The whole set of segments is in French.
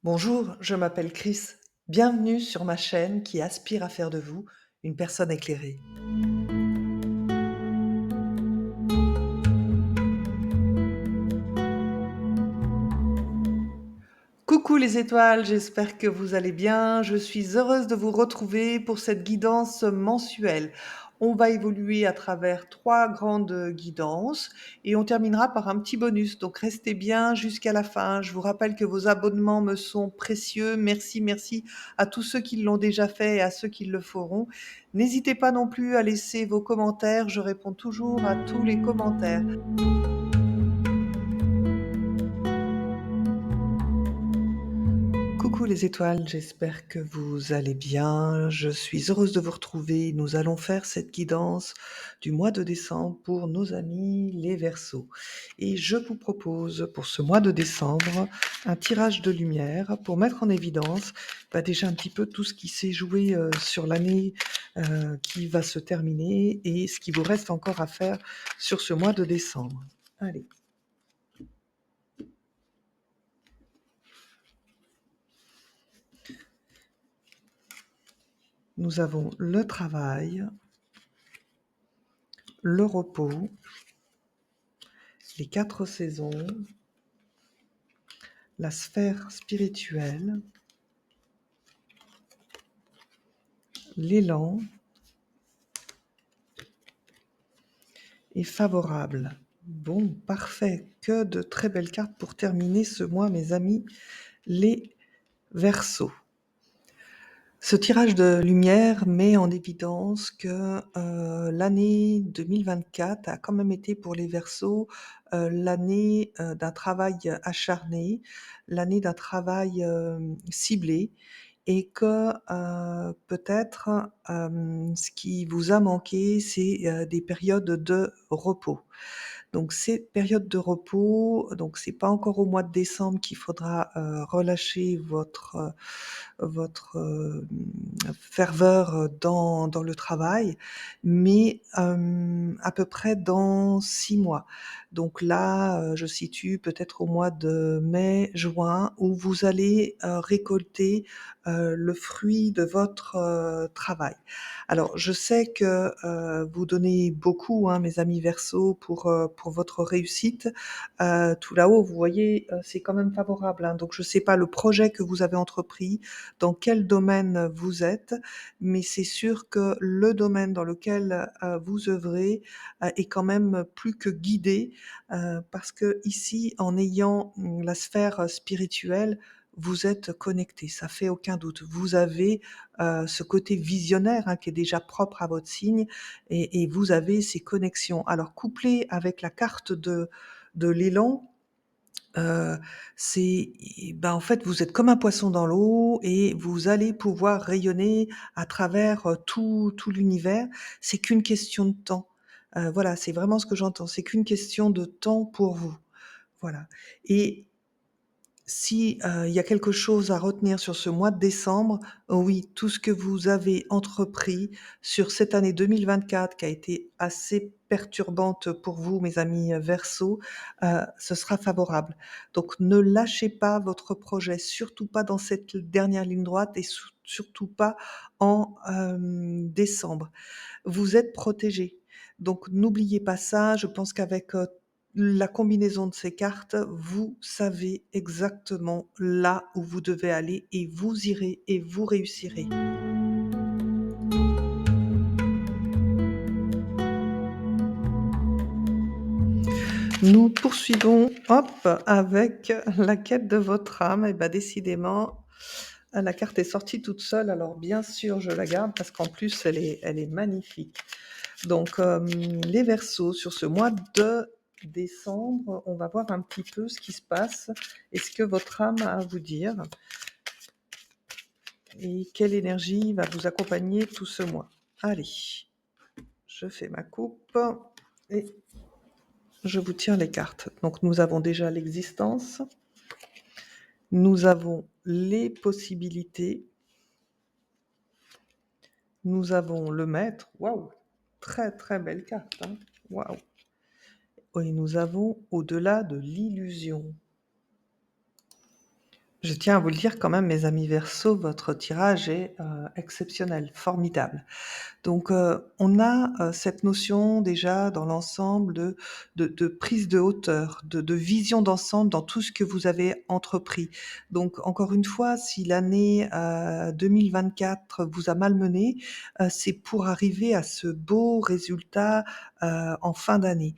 Bonjour, je m'appelle Chris. Bienvenue sur ma chaîne qui aspire à faire de vous une personne éclairée. Coucou les étoiles, j'espère que vous allez bien. Je suis heureuse de vous retrouver pour cette guidance mensuelle. On va évoluer à travers 3 grandes guidances et on terminera par un petit bonus. Donc restez bien jusqu'à la fin. Je vous rappelle que vos abonnements me sont précieux. Merci, merci à tous ceux qui l'ont déjà fait et à ceux qui le feront. N'hésitez pas non plus à laisser vos commentaires. Je réponds toujours à tous les commentaires. Coucou les étoiles, j'espère que vous allez bien. Je suis heureuse de vous retrouver. Nous allons faire cette guidance du mois de décembre pour nos amis les Verseaux. Et je vous propose pour ce mois de décembre un tirage de lumière pour mettre en évidence déjà un petit peu tout ce qui s'est joué sur l'année qui va se terminer et ce qui vous reste encore à faire sur ce mois de décembre. Allez. Nous avons le travail, le repos, les 4 saisons, la sphère spirituelle, l'élan et favorable. Bon, parfait. Que de très belles cartes pour terminer ce mois, mes amis, les Verseaux. Ce tirage de lumière met en évidence que l'année 2024 a quand même été pour les Verseaux l'année d'un travail acharné, l'année d'un travail ciblé, et que peut-être ce qui vous a manqué, c'est des périodes de repos. Donc ces périodes de repos, donc c'est pas encore au mois de décembre qu'il faudra relâcher votre ferveur dans le travail, mais à peu près dans 6 mois. Donc là, je situe peut-être au mois de mai, juin, où vous allez récolter le fruit de votre travail. Alors, je sais que vous donnez beaucoup, hein, mes amis Verseaux, pour votre réussite. Tout là-haut, vous voyez, c'est quand même favorable, hein. Donc je sais pas le projet que vous avez entrepris, dans quel domaine vous êtes, mais c'est sûr que le domaine dans lequel vous œuvrez est quand même plus que guidé, parce que ici, en ayant la sphère spirituelle, vous êtes connecté, ça fait aucun doute. Vous avez ce côté visionnaire, hein, qui est déjà propre à votre signe, et vous avez ces connexions. Alors couplé avec la carte de l'élan, Heu, c'est en fait, vous êtes comme un poisson dans l'eau et vous allez pouvoir rayonner à travers tout l'univers. C'est qu'une question de temps. Voilà, c'est vraiment ce que j'entends. C'est qu'une question de temps pour vous. Voilà, et si, il y a quelque chose à retenir sur ce mois de décembre, oui, tout ce que vous avez entrepris sur cette année 2024 qui a été assez perturbante pour vous, mes amis, Verseaux, ce sera favorable. Donc ne lâchez pas votre projet, surtout pas dans cette dernière ligne droite et surtout pas en décembre. Vous êtes protégés. Donc n'oubliez pas ça. Je pense qu'avec, la combinaison de ces cartes, vous savez exactement là où vous devez aller et vous irez et vous réussirez. Nous poursuivons, hop, avec la quête de votre âme. Et bah, décidément, la carte est sortie toute seule. Alors bien sûr, je la garde parce qu'en plus, elle est magnifique. Donc, les Verseaux, sur ce mois de décembre, on va voir un petit peu ce qui se passe et ce que votre âme a à vous dire et quelle énergie va vous accompagner tout ce mois. Allez, je fais ma coupe et je vous tire les cartes. Donc, nous avons déjà l'existence, nous avons les possibilités, nous avons le maître. Waouh! Très, très belle carte, hein. Waouh! Et nous avons au-delà de l'illusion. Je tiens à vous le dire quand même, mes amis Verseaux, votre tirage est, exceptionnel, formidable. Donc, on a, cette notion déjà dans l'ensemble de prise de hauteur, de vision d'ensemble dans tout ce que vous avez entrepris. Donc encore une fois, si l'année, 2024 vous a malmenés, c'est pour arriver à ce beau résultat, en fin d'année.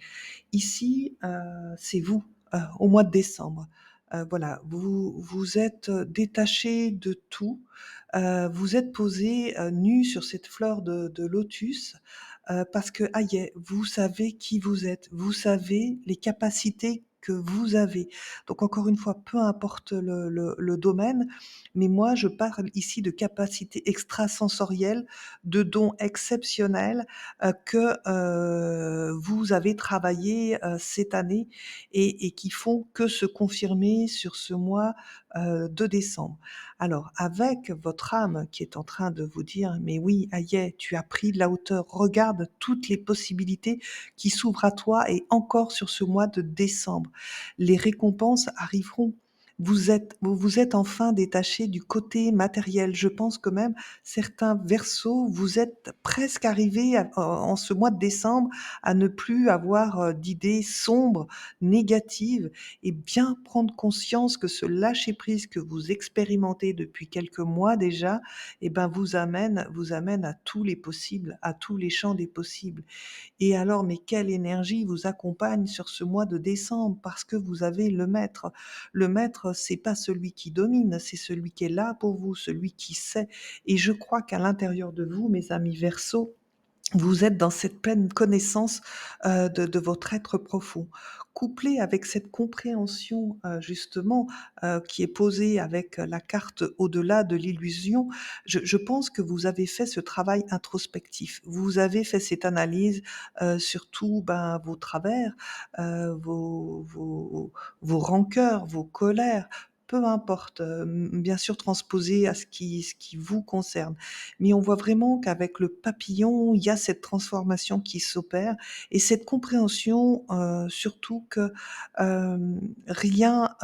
Ici, c'est vous, au mois de décembre. Voilà, vous êtes, détaché de tout, vous êtes posé nu sur cette fleur de lotus, parce que, ça y est, vous savez qui vous êtes, vous savez les capacités que vous avez. Donc encore une fois, peu importe le domaine, mais moi je parle ici de capacités extrasensorielles, de dons exceptionnels, que, vous avez travaillé, cette année et qui font que se confirmer sur ce mois, de décembre. Alors avec votre âme qui est en train de vous dire: «Mais oui, Aïe, tu as pris de la hauteur, regarde toutes les possibilités qui s'ouvrent à toi et encore sur ce mois de décembre. Les récompenses arriveront». Vous vous êtes enfin détaché du côté matériel. Je pense que même certains Verseaux, vous êtes presque arrivés en ce mois de décembre à ne plus avoir, d'idées sombres, négatives et bien prendre conscience que ce lâcher prise que vous expérimentez depuis quelques mois déjà, eh ben, vous amène à tous les possibles, à tous les champs des possibles. Et alors, mais quelle énergie vous accompagne sur ce mois de décembre parce que vous avez le maître. Le maître, c'est pas celui qui domine, c'est celui qui est là pour vous, celui qui sait. Et je crois qu'à l'intérieur de vous, mes amis Verseaux, vous êtes dans cette pleine connaissance, de votre être profond. Couplé avec cette compréhension, justement, qui est posée avec la carte au-delà de l'illusion, je pense que vous avez fait ce travail introspectif. Vous avez fait cette analyse, sur tout, ben, vos travers, vos rancœurs, vos colères, peu importe, bien sûr transposé à ce qui vous concerne. Mais on voit vraiment qu'avec le papillon, il y a cette transformation qui s'opère et cette compréhension, surtout que, rien,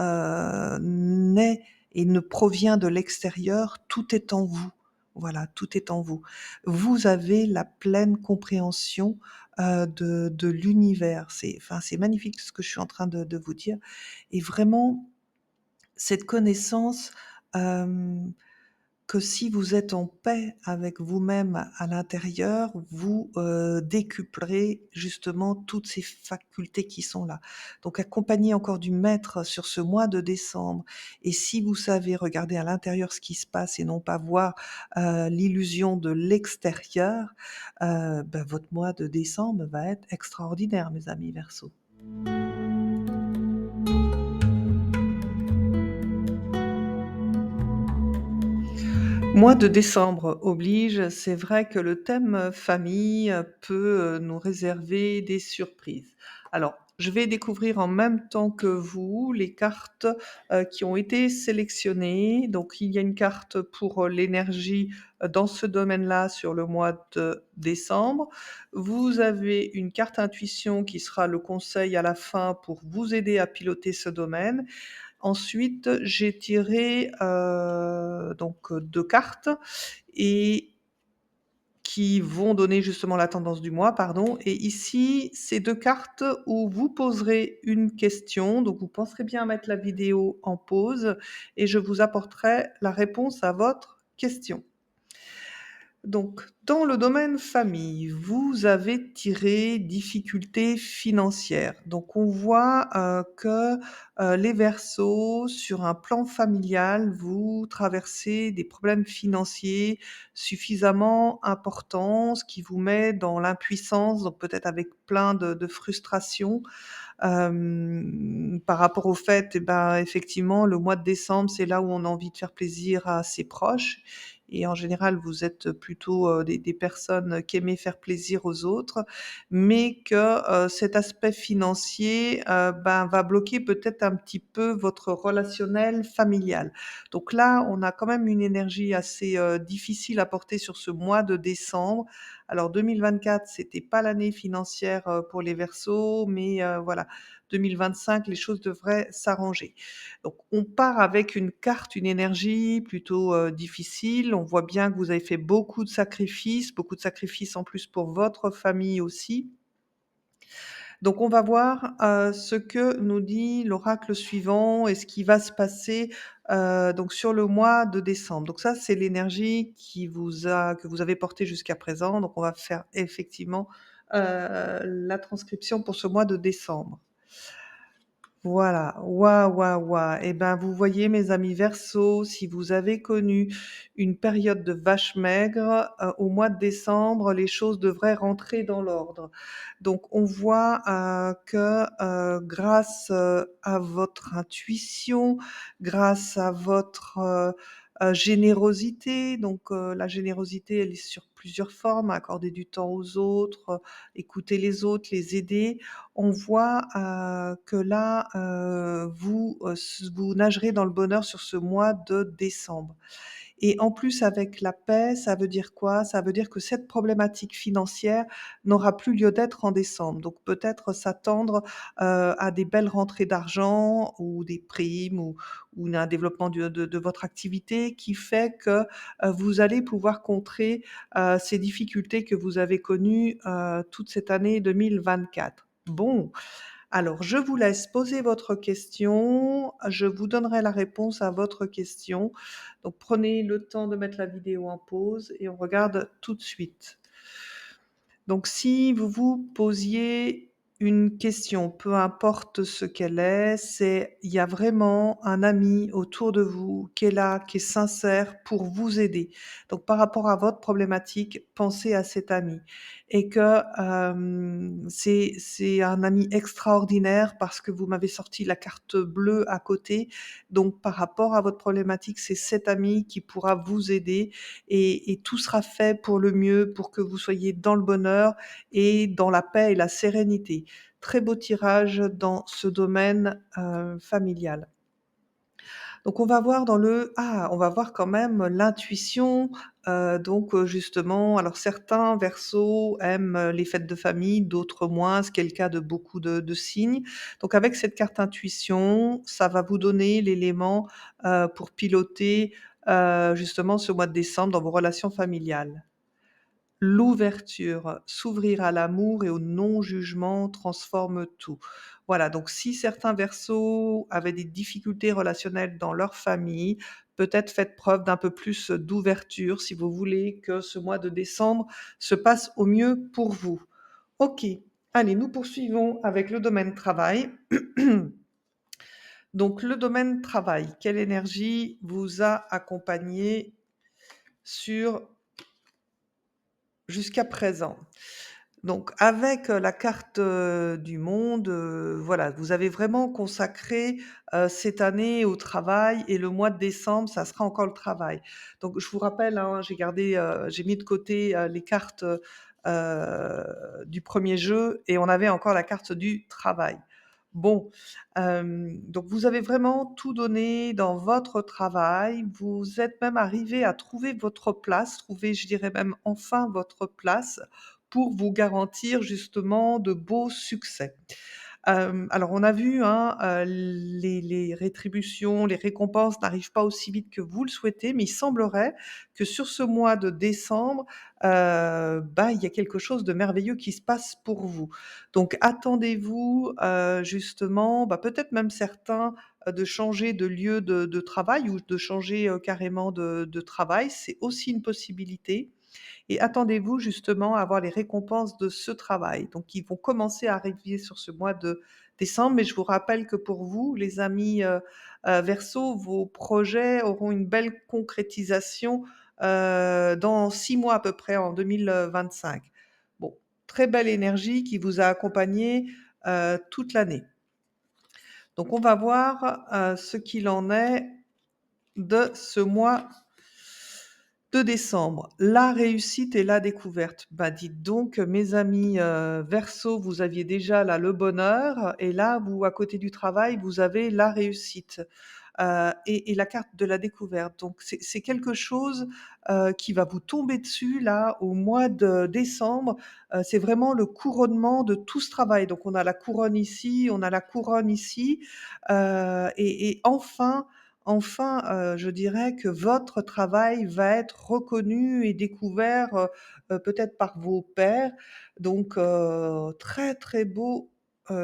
n'est et ne provient de l'extérieur, tout est en vous. Voilà, tout est en vous. Vous avez la pleine compréhension, de l'univers. C'est magnifique ce que je suis en train de vous dire et vraiment cette connaissance, hem que si vous êtes en paix avec vous-même à l'intérieur, vous, décuplerez justement toutes ces facultés qui sont là. Donc accompagné encore du maître sur ce mois de décembre et si vous savez regarder à l'intérieur ce qui se passe et non pas voir, l'illusion de l'extérieur, bah, votre mois de décembre va être extraordinaire, mes amis Verseaux. Mois de décembre oblige, c'est vrai que le thème, famille, peut, nous réserver des surprises. Alors, je vais découvrir en même temps que vous les cartes, qui ont été sélectionnées. Donc il y a une carte pour, l'énergie, dans ce domaine-là sur le mois de décembre. Vous avez une carte intuition qui sera le conseil à la fin pour vous aider à piloter ce domaine. Ensuite, j'ai tiré, donc 2 cartes et qui vont donner justement la tendance du mois, pardon et ici, c'est 2 cartes où vous poserez une question, donc vous penserez bien à mettre la vidéo en pause et je vous apporterai la réponse à votre question. Donc, dans le domaine famille, vous avez tiré difficultés financières. Donc on voit, que, les Verseaux, sur un plan familial, vous traversez des problèmes financiers suffisamment importants, ce qui vous met dans l'impuissance, donc peut-être avec plein de frustrations, par rapport au fait et ben, effectivement, le mois de décembre, c'est là où on a envie de faire plaisir à ses proches et en général, vous êtes plutôt, des personnes qui aimez faire plaisir aux autres, mais que, cet aspect financier, ben, va bloquer peut-être un petit peu votre relationnel familial. Donc là, on a quand même une énergie assez, difficile à porter sur ce mois de décembre Alors 2024, c'était pas l'année financière, pour les Verseaux, mais voilà, 2025, les choses devraient s'arranger. Donc on part avec une carte, une énergie plutôt, difficile. On voit bien que vous avez fait beaucoup de sacrifices en plus pour votre famille aussi. Donc on va voir, ce que nous dit l'oracle suivant et ce qui va se passer, donc sur le mois de décembre. Donc ça, c'est l'énergie que vous avez portée jusqu'à présent. Donc on va faire effectivement, la transcription pour ce mois de décembre. Voilà, waouh, waouh, waouh. Et ben, vous voyez, mes amis Verseaux, si vous avez connu une période de vache maigre, au mois de décembre, les choses devraient rentrer dans l'ordre. Donc on voit, que, grâce, à votre intuition, grâce à votre, générosité, donc la générosité, elle est sur plusieurs formes, accorder du temps aux autres, écouter les autres, les aider. On voit, que là, vous nagerez dans le bonheur sur ce mois de décembre. Et en plus avec la paix, ça veut dire quoi? Ça veut dire que cette problématique financière n'aura plus lieu d'être en décembre. Donc peut-être s'attendre, à des belles rentrées d'argent ou des primes ou un développement de votre activité qui fait que, vous allez pouvoir contrer, ces difficultés que vous avez connues, toute cette année 2024. Bon, alors, je vous laisse poser votre question. Je vous donnerai la réponse à votre question. Donc, prenez le temps de mettre la vidéo en pause et on regarde tout de suite. Donc, si vous vous posiez une question, peu importe ce qu'elle est, c'est il y a vraiment un ami autour de vous qui est là, qui est sincère pour vous aider. Donc, par rapport à votre problématique, pensez à cet ami et que c'est un ami extraordinaire parce que vous m'avez sorti la carte bleue à côté. Donc, par rapport à votre problématique, c'est cet ami qui pourra vous aider et tout sera fait pour le mieux, pour que vous soyez dans le bonheur et dans la paix et la sérénité. Très beau tirage dans ce domaine, familial. Donc on va voir on va voir quand même l'intuition, donc justement, alors certains Verseaux aiment, les fêtes de famille, d'autres moins, ce qui est le cas de beaucoup de signes. Donc avec cette carte intuition, ça va vous donner l'élément, pour piloter, justement ce mois de décembre dans vos relations familiales. L'ouverture, s'ouvrir à l'amour et au non-jugement transforme tout. Voilà, donc si certains Verseaux avaient des difficultés relationnelles dans leur famille, peut-être faites preuve d'un peu plus d'ouverture si vous voulez que ce mois de décembre se passe au mieux pour vous. OK, allez, nous poursuivons avec le domaine travail. Donc le domaine travail, quelle énergie vous a accompagné sur jusqu'à présent? Donc avec, la carte, du monde, voilà, vous avez vraiment consacré, cette année au travail et le mois de décembre, ça sera encore le travail. Donc je vous rappelle, hein, j'ai mis de côté, les cartes, du premier jeu et on avait encore la carte du travail. Bon, donc vous avez vraiment tout donné dans votre travail. Vous êtes même arrivé à trouver votre place, trouver, je dirais même enfin votre place pour vous garantir justement de beaux succès. Alors on a vu, hein, les rétributions, les récompenses n'arrivent pas aussi vite que vous le souhaitez, mais il semblerait que sur ce mois de décembre, bah, il y a quelque chose de merveilleux qui se passe pour vous. Donc attendez-vous, justement, bah, peut-être même certains, de changer de lieu de travail ou de changer, carrément de travail, c'est aussi une possibilité et attendez-vous justement à avoir les récompenses de ce travail. Donc ils vont commencer à arriver sur ce mois de décembre, mais je vous rappelle que pour vous, les amis, Verseaux, vos projets auront une belle concrétisation, dans 6 mois à peu près, en 2025. Bon, très belle énergie qui vous a accompagné, toute l'année. Donc on va voir, ce qu'il en est de ce mois de décembre, la réussite et la découverte. Bah, dites donc, mes amis, Verseaux, vous aviez déjà là le bonheur et là, vous, à côté du travail, vous avez la réussite. et la carte de la découverte. Donc c'est quelque chose, qui va vous tomber dessus là au mois de décembre. C'est vraiment le couronnement de tout ce travail. Donc on a la couronne ici, on a la couronne ici, et enfin, je dirais que votre travail va être reconnu et découvert, peut-être par vos pairs. Donc très, très beau,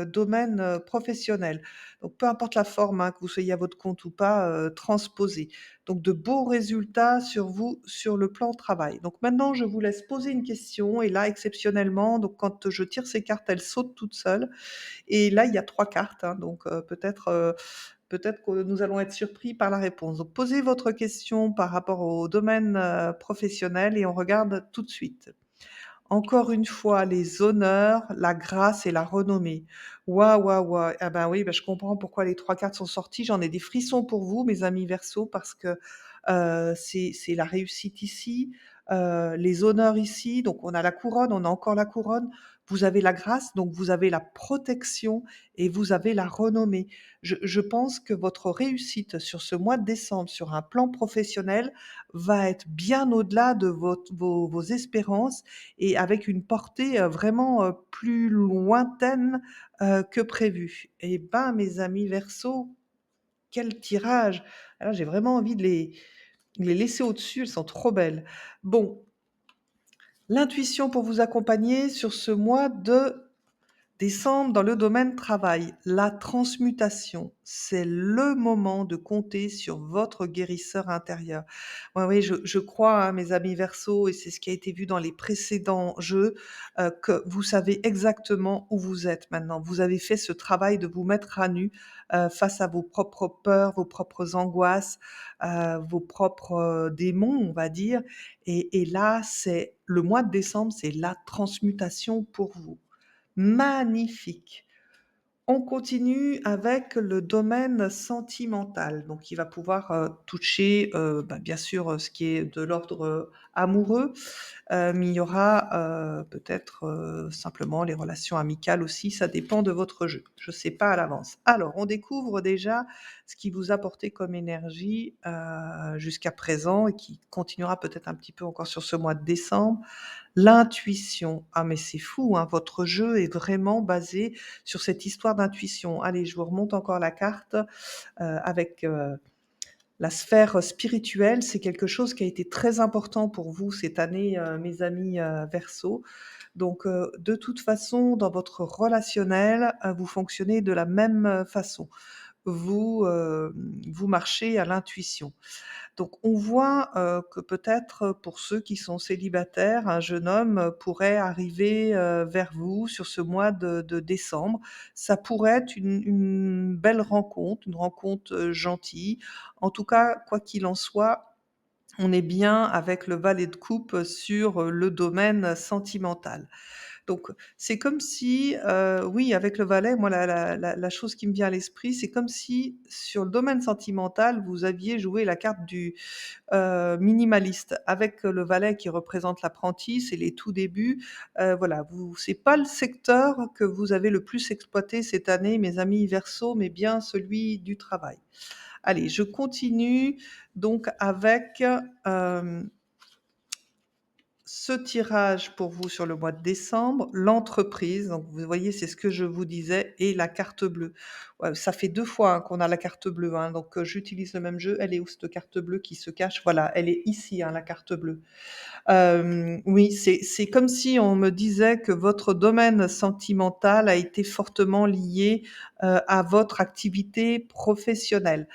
domaine, professionnel. Donc peu importe la forme, hein, que vous soyez à votre compte ou pas, transposez. Donc de beaux résultats sur vous, sur le plan travail. Donc maintenant, je vous laisse poser une question et là, exceptionnellement, donc quand je tire ces cartes, elles sautent toutes seules et là, il y a 3 cartes, hein, donc peut-être que nous allons être surpris par la réponse. Donc posez votre question par rapport au domaine, professionnel et on regarde tout de suite. Encore une fois, les honneurs, la grâce et la renommée. Waouh, waouh, waouh! Ah ben oui, bah, je comprends pourquoi les 3 cartes sont sorties. J'en ai des frissons pour vous, mes amis Verseau, parce que, c'est la réussite ici, les honneurs ici, donc on a la couronne, on a encore la couronne. Vous avez la grâce, donc vous avez la protection et vous avez la renommée. Je pense que votre réussite sur ce mois de décembre, sur un plan professionnel, va être bien au-delà de vos espérances et avec une portée, vraiment, plus lointaine, que prévu. Et ben, mes amis Verseau, quel tirage! Alors j'ai vraiment envie de les laisser au-dessus, elles sont trop belles. Bon, l'intuition pour vous accompagner sur ce mois de décembre, dans le domaine travail, la transmutation, c'est le moment de compter sur votre guérisseur intérieur. Ouais, oui, je crois, hein, mes amis Verseau, et c'est ce qui a été vu dans les précédents jeux, que vous savez exactement où vous êtes maintenant. Vous avez fait ce travail de vous mettre à nu, face à vos propres peurs, vos propres angoisses, vos propres, démons, on va dire, et là, c'est le mois de décembre, c'est la transmutation pour vous. Magnifique. On continue avec le domaine sentimental, donc il va pouvoir, toucher, bah, bien sûr, ce qui est de l'ordre, amoureux, mais il y aura, peut-être, simplement les relations amicales aussi, ça dépend de votre jeu. Je ne sais pas à l'avance. Alors, on découvre déjà ce qui vous a apporté comme énergie, jusqu'à présent et qui continuera peut-être un petit peu encore sur ce mois de décembre. L'intuition. Ah mais c'est fou, hein, votre jeu est vraiment basé sur cette histoire d'intuition. Allez, je vous remonte encore la carte, avec, la sphère spirituelle. C'est quelque chose qui a été très important pour vous cette année, mes amis, Verseau. Donc, de toute façon, dans votre relationnel, vous fonctionnez de la même, façon. Vous marchez à l'intuition. Donc on voit, que peut-être, pour ceux qui sont célibataires, un jeune homme, pourrait arriver, vers vous sur ce mois de décembre. Ça pourrait être une belle rencontre, une rencontre, gentille. En tout cas, quoi qu'il en soit, on est bien avec le valet de coupe, sur, le domaine sentimental. Donc, c'est comme si, oui, avec le valet, moi, la chose qui me vient à l'esprit, c'est comme si, sur le domaine sentimental, vous aviez joué la carte du, minimaliste. Avec le valet qui représente l'apprenti, c'est les tout débuts. Voilà, vous c'est pas le secteur que vous avez le plus exploité cette année, mes amis Verseau, mais bien celui du travail. Allez, je continue donc avec, ce tirage pour vous sur le mois de décembre, l'entreprise, donc vous voyez, c'est ce que je vous disais et la carte bleue. Ouais, ça fait 2 fois, hein, qu'on a la carte bleue, hein, donc j'utilise le même jeu. Elle est où cette carte bleue qui se cache? Voilà, elle est ici, hein, la carte bleue. Oui, c'est comme si on me disait que votre domaine sentimental a été fortement lié, à votre activité professionnelle.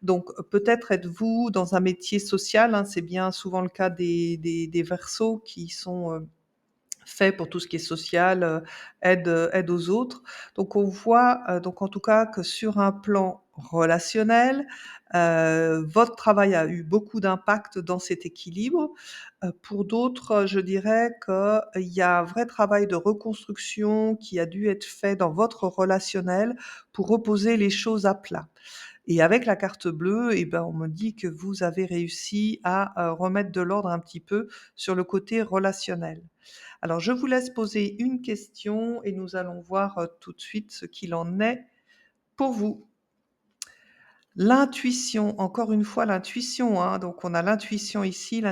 Donc peut-être êtes-vous dans un métier social, hein, c'est bien souvent le cas des Verseaux qui sont, faits pour tout ce qui est social, aide aux autres. Donc on voit, donc en tout cas que sur un plan relationnel, votre travail a eu beaucoup d'impact dans cet équilibre. Pour d'autres, je dirais qu'il y a un vrai travail de reconstruction qui a dû être fait dans votre relationnel pour reposer les choses à plat. Et avec la carte bleue, et ben, on me dit que vous avez réussi à, remettre de l'ordre un petit peu sur le côté relationnel. Alors je vous laisse poser une question et nous allons voir, tout de suite ce qu'il en est pour vous. L'intuition, encore une fois l'intuition, hein, donc on a l'intuition ici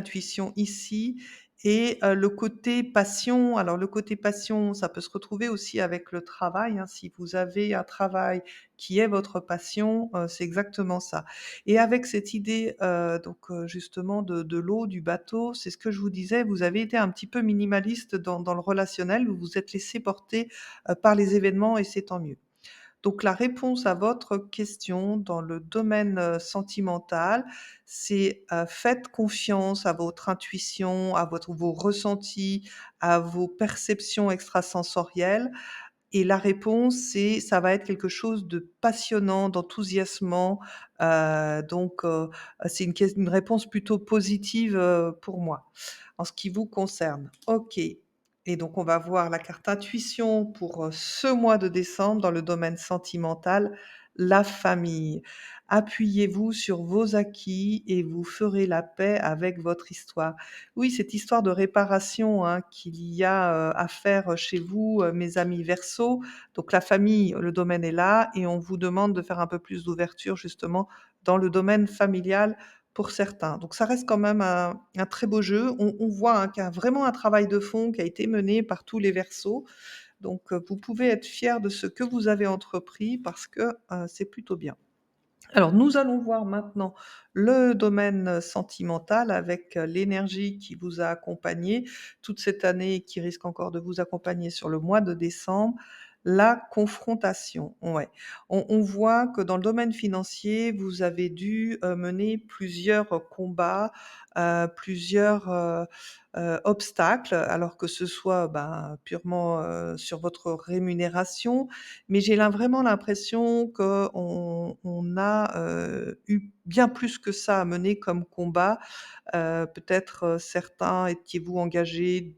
et le côté passion. Alors le côté passion, ça peut se retrouver aussi avec le travail, hein. Si vous avez un travail qui est votre passion, c'est exactement ça et avec cette idée, justement de l'eau, du bateau, c'est ce que je vous disais, vous avez été un petit peu minimaliste dans le relationnel, vous vous êtes laissé porter, par les événements et c'est tant mieux. Donc la réponse à votre question dans le domaine, sentimental, c'est, faites confiance à votre intuition, à vos ressentis, à vos perceptions extrasensorielles et la réponse, ça va être quelque chose de passionnant, d'enthousiasmant, c'est une réponse plutôt positive, pour moi, en ce qui vous concerne. OK et donc on va voir la carte intuition pour, ce mois de décembre dans le domaine sentimental, la famille. Appuyez-vous sur vos acquis et vous ferez la paix avec votre histoire. Oui, cette histoire de réparation, hein, qu'il y a, à faire chez vous, mes amis Verseau. Donc la famille, le domaine est là et on vous demande de faire un peu plus d'ouverture justement dans le domaine familial pour certains. Donc ça reste quand même un très beau jeu. On voit, hein, qu'il y a vraiment un travail de fond qui a été mené par tous les Verseaux. Donc, vous pouvez être fiers de ce que vous avez entrepris parce que, c'est plutôt bien. Alors, nous allons voir maintenant le domaine sentimental avec, l'énergie qui vous a accompagné toute cette année et qui risque encore de vous accompagner sur le mois de décembre, la confrontation. Ouais. On voit que dans le domaine financier, vous avez dû, mener plusieurs, combats, plusieurs obstacles, alors que ce soit, ben, purement, sur votre rémunération, mais j'ai vraiment l'impression qu'on a, eu bien plus que ça à mener comme combat. Peut-être, certains étiez-vous engagés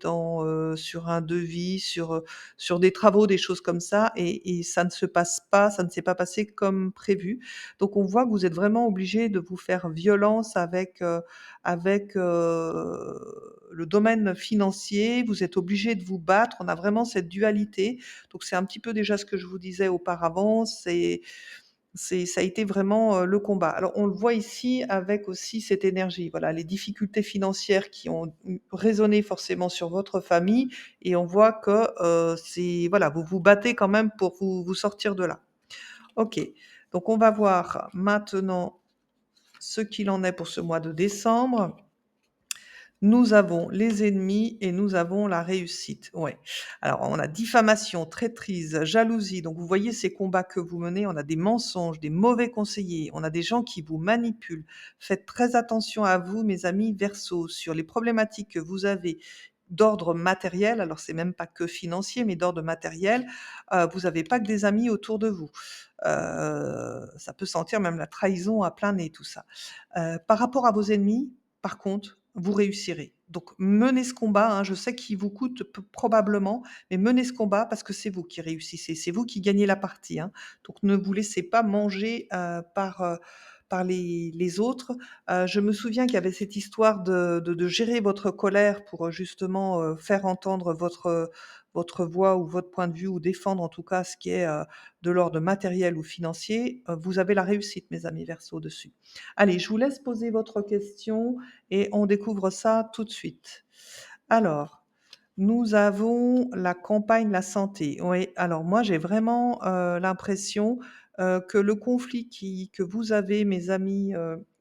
sur un devis, sur des travaux, des choses comme ça et ça ne s'est pas passé comme prévu. Donc on voit que vous êtes vraiment obligés de vous faire violence avec le domaine financier. Vous êtes obligés de vous battre. On a vraiment cette dualité. Donc c'est un petit peu déjà ce que je vous disais auparavant, ça a été vraiment, le combat. Alors on le voit ici avec aussi cette énergie, voilà, les difficultés financières qui ont résonné forcément sur votre famille et on voit que, c'est voilà, vous vous battez quand même pour vous sortir de là. OK, donc on va voir maintenant ce qu'il en est pour ce mois de décembre. Nous avons les ennemis et nous avons la réussite. Ouais. Alors, on a diffamation, traîtrise, jalousie. Donc, vous voyez ces combats que vous menez. On a des mensonges, des mauvais conseillers. On a des gens qui vous manipulent. Faites très attention à vous, mes amis Verseau, sur les problématiques que vous avez d'ordre matériel. Alors, c'est même pas que financier, mais d'ordre matériel. Vous n'avez pas que des amis autour de vous. Ça peut sentir même la trahison à plein nez, tout ça. Par rapport à vos ennemis, par contre, vous réussirez. Donc menez ce combat, hein, je sais qu'il vous coûte probablement, mais menez ce combat parce que c'est vous qui réussissez, c'est vous qui gagnez la partie, hein. Donc ne vous laissez pas manger, par les autres. Je me souviens qu'il y avait cette histoire de gérer votre colère pour, justement, faire entendre votre voix ou votre point de vue ou défendre en tout cas ce qui est, de l'ordre matériel ou financier. Vous avez la réussite mes amis Verseau dessus. Allez, je vous laisse poser votre question et on découvre ça tout de suite. Alors, nous avons la campagne, la santé. Oui, alors moi j'ai vraiment, l'impression, que le conflit que vous avez, mes amis,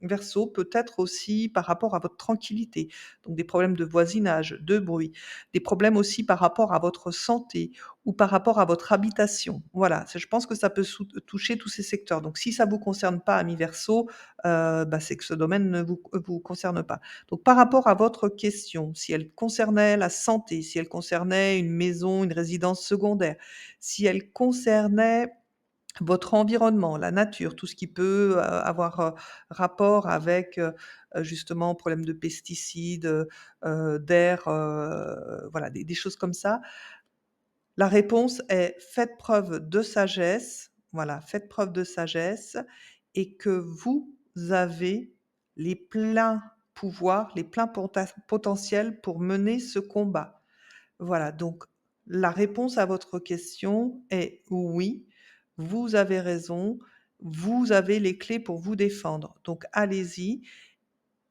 Verseau, peut être aussi par rapport à votre tranquillité. Donc des problèmes de voisinage, de bruit, des problèmes aussi par rapport à votre santé ou par rapport à votre habitation. Voilà, je pense que ça peut toucher tous ces secteurs. Donc si ça ne vous concerne pas, amis Verseau, bah, c'est que ce domaine ne vous concerne pas. Donc par rapport à votre question, si elle concernait la santé, si elle concernait une maison, une résidence secondaire, si elle concernait votre environnement, la nature, tout ce qui peut, avoir, rapport avec, justement problème de pesticides, d'air, voilà des choses comme ça. La réponse est faites preuve de sagesse, voilà, faites preuve de sagesse et que vous avez les pleins pouvoirs, les pleins potentiels pour mener ce combat. Voilà, donc la réponse à votre question est oui, vous avez raison, Vous avez les clés pour vous défendre, donc allez-y.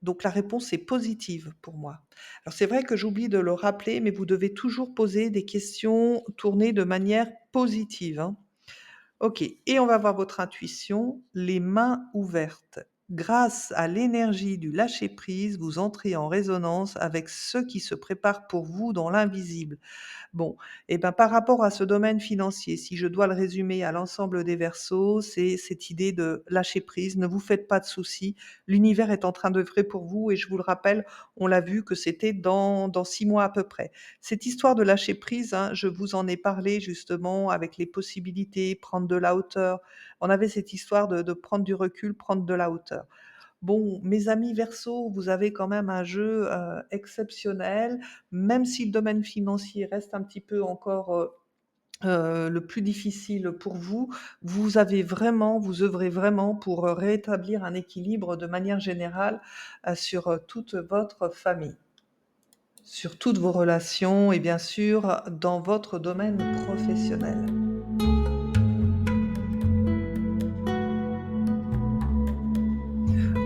Donc la réponse est positive pour moi. Alors c'est vrai que j'oublie de le rappeler, mais vous devez toujours poser des questions tournées de manière positive, hein. OK, et on va voir votre intuition, les mains ouvertes. Grâce à l'énergie du lâcher-prise, vous entrez en résonance avec ce qui se prépare pour vous dans l'invisible. Bon, et ben, par rapport à ce domaine financier, si je dois le résumer à l'ensemble des versos, c'est cette idée de lâcher prise. Ne vous faites pas de soucis. L'univers est en train d'œuvrer pour vous et je vous le rappelle, on l'a vu que c'était dans 6 mois à peu près. Cette histoire de lâcher prise, hein, je vous en ai parlé justement avec les possibilités, prendre de la hauteur. On avait cette histoire de prendre du recul, prendre de la hauteur. Bon, mes amis Verseau, vous avez quand même un jeu, exceptionnel, même si le domaine financier reste un petit peu encore, le plus difficile pour vous. Vous œuvrez vraiment pour, rétablir un équilibre de manière générale, sur, toute votre famille, sur toutes vos relations et bien sûr dans votre domaine professionnel.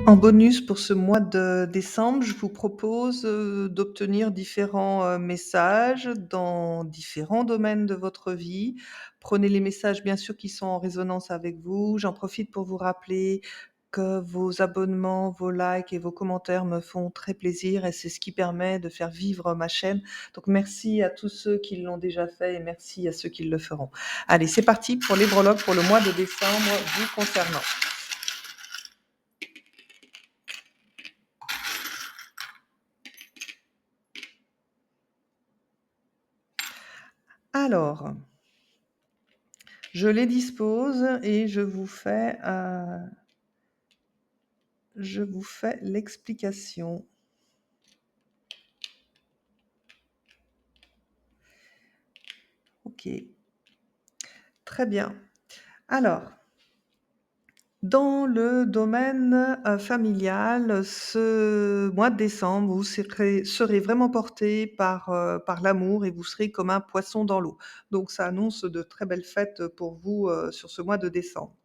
En bonus pour ce mois de décembre, je vous propose, d'obtenir différents, messages dans différents domaines de votre vie. Prenez les messages bien sûr qui sont en résonance avec vous. J'en profite pour vous rappeler que vos abonnements, vos likes et vos commentaires me font très plaisir et c'est ce qui permet de faire vivre ma chaîne. Donc merci à tous ceux qui l'ont déjà fait et merci à ceux qui le feront. Allez, c'est parti pour les breloques pour le mois de décembre vous concernant. Alors, je les dispose et je vous fais l'explication. OK, très bien. Alors, dans le domaine, familial, ce mois de décembre, vous serez vraiment porté par l'amour et vous serez comme un poisson dans l'eau. Donc ça annonce de très belles fêtes pour vous, sur ce mois de décembre.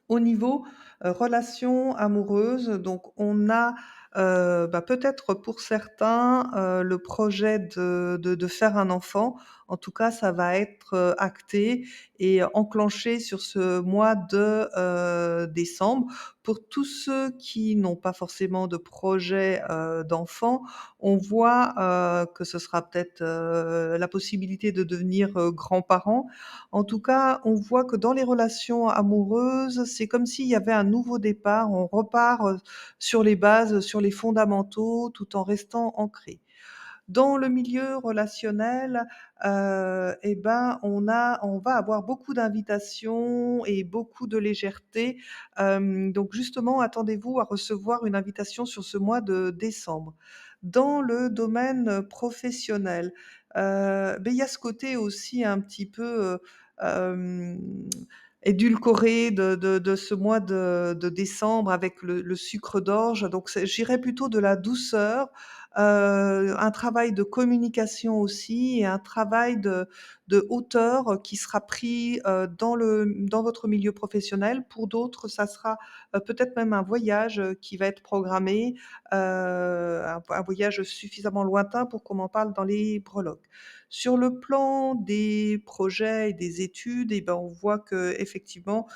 Au niveau, relations amoureuses, donc on a, peut-être pour certains, le projet de faire un enfant. En tout cas, ça va être, acté et enclenché sur ce mois de, décembre. Pour tous ceux qui n'ont pas forcément de projet, d'enfant, on voit, que ce sera peut-être, la possibilité de devenir, grands-parents. En tout cas, on voit que dans les relations amoureuses, c'est comme s'il y avait un nouveau départ. On repart, sur les bases, sur les fondamentaux, tout en restant ancré. Dans le milieu relationnel, et ben, on va avoir beaucoup d'invitations et beaucoup de légèreté. Donc justement, attendez-vous à recevoir une invitation sur ce mois de décembre. Dans le domaine, professionnel, il y a ce côté aussi un petit peu, hem, édulcoré de ce mois de décembre avec le sucre d'orge. Donc c'est j'irais plutôt de la douceur, un travail de communication aussi et un travail de hauteur qui sera pris, dans votre milieu professionnel. Pour d'autres, ça sera, peut-être même un voyage, qui va être programmé, un voyage suffisamment lointain pour qu'on en parle dans les breloques. Sur le plan des projets et des études et ben, on voit qu'effectivement,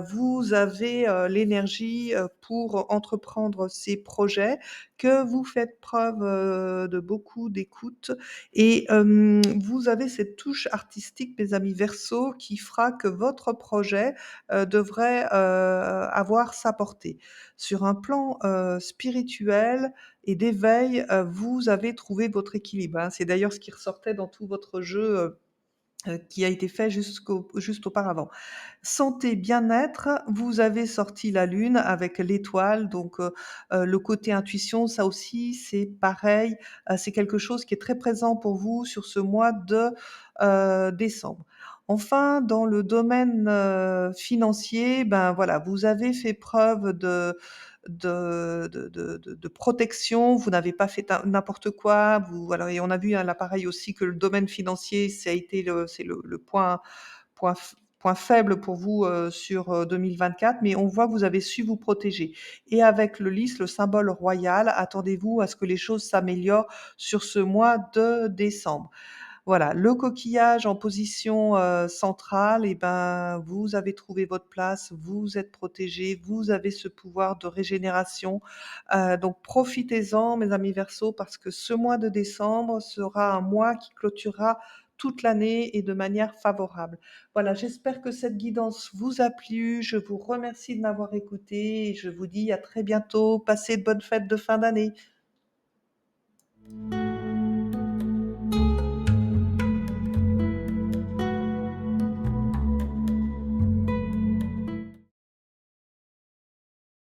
vous avez, l'énergie, pour entreprendre ces projets, que vous faites preuve, de beaucoup d'écoute et vous avez cette touche artistique, mes amis Verseau, qui fera que votre projet, devrait, avoir sa portée. Sur un plan, spirituel et d'éveil, vous avez trouvé votre équilibre, hein. C'est d'ailleurs ce qui ressortait dans tout votre jeu, qui a été fait juste auparavant. Santé, bien-être, vous avez sorti la lune avec l'étoile, donc le côté intuition, ça aussi, c'est pareil, c'est quelque chose qui est très présent pour vous sur ce mois de, décembre. Enfin, dans le domaine, financier, ben, voilà, vous avez fait preuve de protection, vous n'avez pas fait n'importe quoi, vous voilà et on a vu, hein, là, pareil aussi que le domaine financier, ça a été le c'est le point point faible pour vous, sur, 2024, mais on voit que vous avez su vous protéger et avec le lys, le symbole royal, attendez-vous à ce que les choses s'améliorent sur ce mois de décembre. Voilà, le coquillage en position, centrale et ben, vous avez trouvé votre place, vous êtes protégés, vous avez ce pouvoir de régénération, donc profitez-en mes amis Verseaux parce que ce mois de décembre sera un mois qui clôturera toute l'année et de manière favorable. Voilà, j'espère que cette guidance vous a plu. Je vous remercie de m'avoir écouté et je vous dis à très bientôt. Passez de bonnes fêtes de fin d'année.